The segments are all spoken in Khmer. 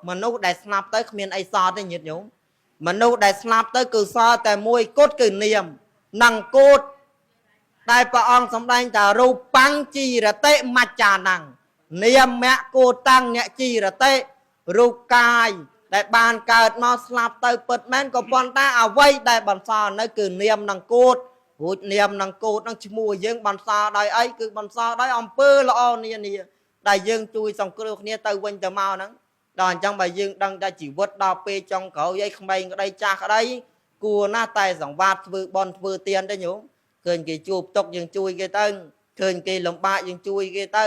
មនុស្សដែលស្លាប់ទៅគ្មានអីសល់ទេញាតិញោមមនុស្សដែលស្លាប់ទៅគឺសល់តែមួយគត់គឺនាមនិងគោតដែលព្រះអង្គសម្ដែងថារូបាំងជីរតិមច្ចាណੰនាមៈគោតាំងអ្នកជីរតិរូបកាយដែលបានកើតមកស្លាប់ទៅពិតមែនក៏ប៉ុន្តែអ្វីដែលបន្សល់នៅគឺនាមនិងគោតរួចនាមនិងគោតនឹងឈ្មោះយើងបន្សល់ដោយអីគឺបន្សល់ដោយអំពើល្អនានាដែលយើងជួយសង្គ្រោះគ្នាទៅវិញទៅមកហ្នឹងដល់អញ្ចឹងបើយើងដឹងតែជីវិតដល់ពេលចុងក្រោយអីក្មេងក្តីចាស់ក្តីគួរណាស់តែសង្វាតធ្វើបន់ធ្វើទានទៅញោមឃើញគេជួបទុកយើងជួយគេទៅឃើញគេលំបាកយើងជួយគេទៅ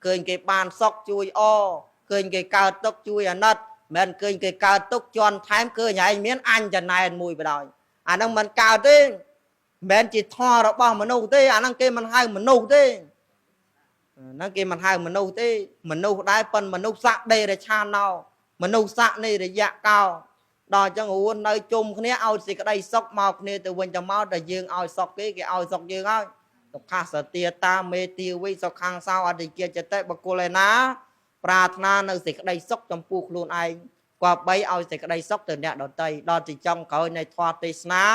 ឃើញគេបានសុខជួយអឃើញគេកើតទុកជួយអាណិតមិនឃើញគេកើតទុកជន់ថែមឃើញឯងមានអញចំណែនមួយបណ្ដោយអាហ្នឹងមិនកើតទេមិនជាធម៌របស់មនុស្សទេអាហ្នឹងគេមិនហៅមនុស្សទេហ្នឹងគេមិនហៅមនុស្សទេមនុស្សដែរប៉ុនមនុស្សស័កដេរឆានណោមនុស្សស័កនៃរយៈកោដល់អញ្ចឹងរួននៅជុំគ្នាឲ្យសេចក្តីសុខមកគ្នាទៅវិញទៅមកតែយើងឲ្យសុខគេគេឲ្យសុខយើងហើយសុខសទាតាមេទាវិសុខខាងសោអតិជាចតិបកុលឯណាប្រាថ្នានៅសេចក្តីសុខចំពោះខ្លួនឯងគប្បីឲ្យសេចក្តីសុខទៅអ្នកដទៃដល់ទីចុងក្រោយនៃធម៌ទេសនា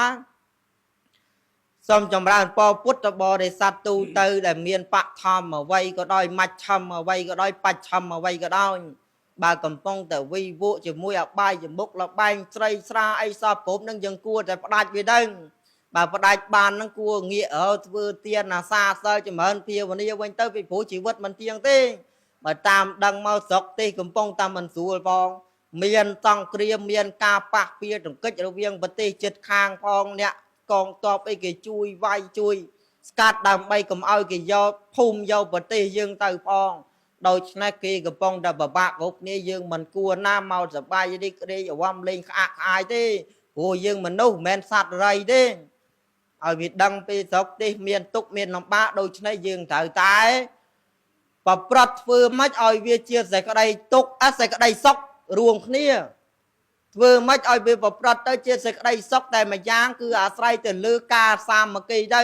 សូមចម្រើនពរពុទ្ធបរិស័ទទូទៅដែលមានបឋមអ្វីក៏ដោយមជ្ឈមអ្វីក៏ដោយបច្ឆមអ្វីក៏ដោយបើកំពុងតែវិវក់ជាមួយអបាយមុខលបែងស្រីស្រាអីសពគ្រប់នឹងយើងគួរតែផ្ដាច់វាដឹងបើផ្ដាច់បាននឹងគួរងាកធ្វើទានអាសាសិលចម្រើនភាវនាវិញទៅពីព្រោះជីវិតមិនទៀងទេបើតាមដឹងមកស្រុកទេសកំពុងតែមិនស្រួលផងមានសង្គ្រាមមានការប៉ះពាល់ទង្គិចរវាងប្រទេសជិតខាងផងអ្នកកងទ័ពអីគេជួយវាយជួយស្កាត់ដើម្បីកុំឲ្យគេយកភូមិយកប្រទេសយើងទៅផងដូច្នេះគេកំពុងតែបបាក់គ្រប់គ្នាយើងមិនគួរណាមកសបាយរីករាយអវំលេងក្អាក់ក្អាយទេព្រោះយើងមនុស្សមិនមែនសត្វរៃទេឲ្យវាដឹងពីស្រុកទេសមានទុកមានលំបាកដូច្នេះយើងត្រូវតែប្រព្រឹត្តធ្វើម៉េចឲ្យវាជាសេចក្តីទុកសេចក្តីសុខរួមគ្នាធ្វើម៉េចឲ្យវាប្រព្រឹត្តទៅជាសេចក្តីសុខតែម្យ៉ាងគឺអាស្រ័យទៅលើការសាមគ្គីទៅ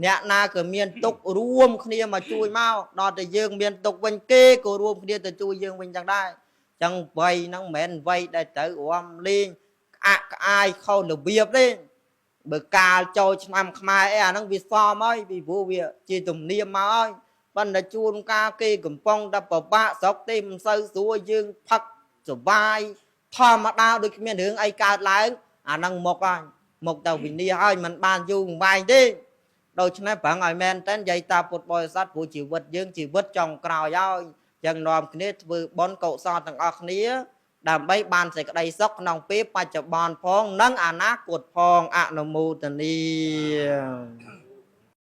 អ្នកណាក៏មានទុករួមគ្នាមកជួយមកដល់តែយើងមានទុកវិញគេក៏រួមគ្នាទៅជួយយើងវិញចឹងដែរចឹងវ័យហ្នឹងមិនមែនវ័យដែលត្រូវរំលេងក្អាក់ក្អាយខុសរបៀបទេបើកាលចូលឆ្នាំខ្មែរអីអាហ្នឹងវាសមហើយពីព្រោះវាជាទំនៀមមកហើយប៉ុន្តែជួនកាលគេកំពុងតែពិបាកស្រុកទេមិនសូវស្រួលយើងផឹកសុបាយធម្មតាដូចគ្មានរឿងអីកើតឡើងអាហ្នឹងមកហើយមកទៅវិនិច្ឆ័យហើយមិនបានយូរអង្វែងទេដូច្នេះប្រឹងឲ្យមែនតើនិយាយតាពុទ្ធបរិស័ទព្រោះជីវិតយើងជីវិតចុងក្រោយហើយចឹងនាំគ្នាធ្វើបុណ្យកុសលទាំងអស់គ្នាដើម្បីបានសេចក្តីសុខក្នុងពេលបច្ចុប្បន្នផងនិងអនាគតផងអនុមោទនា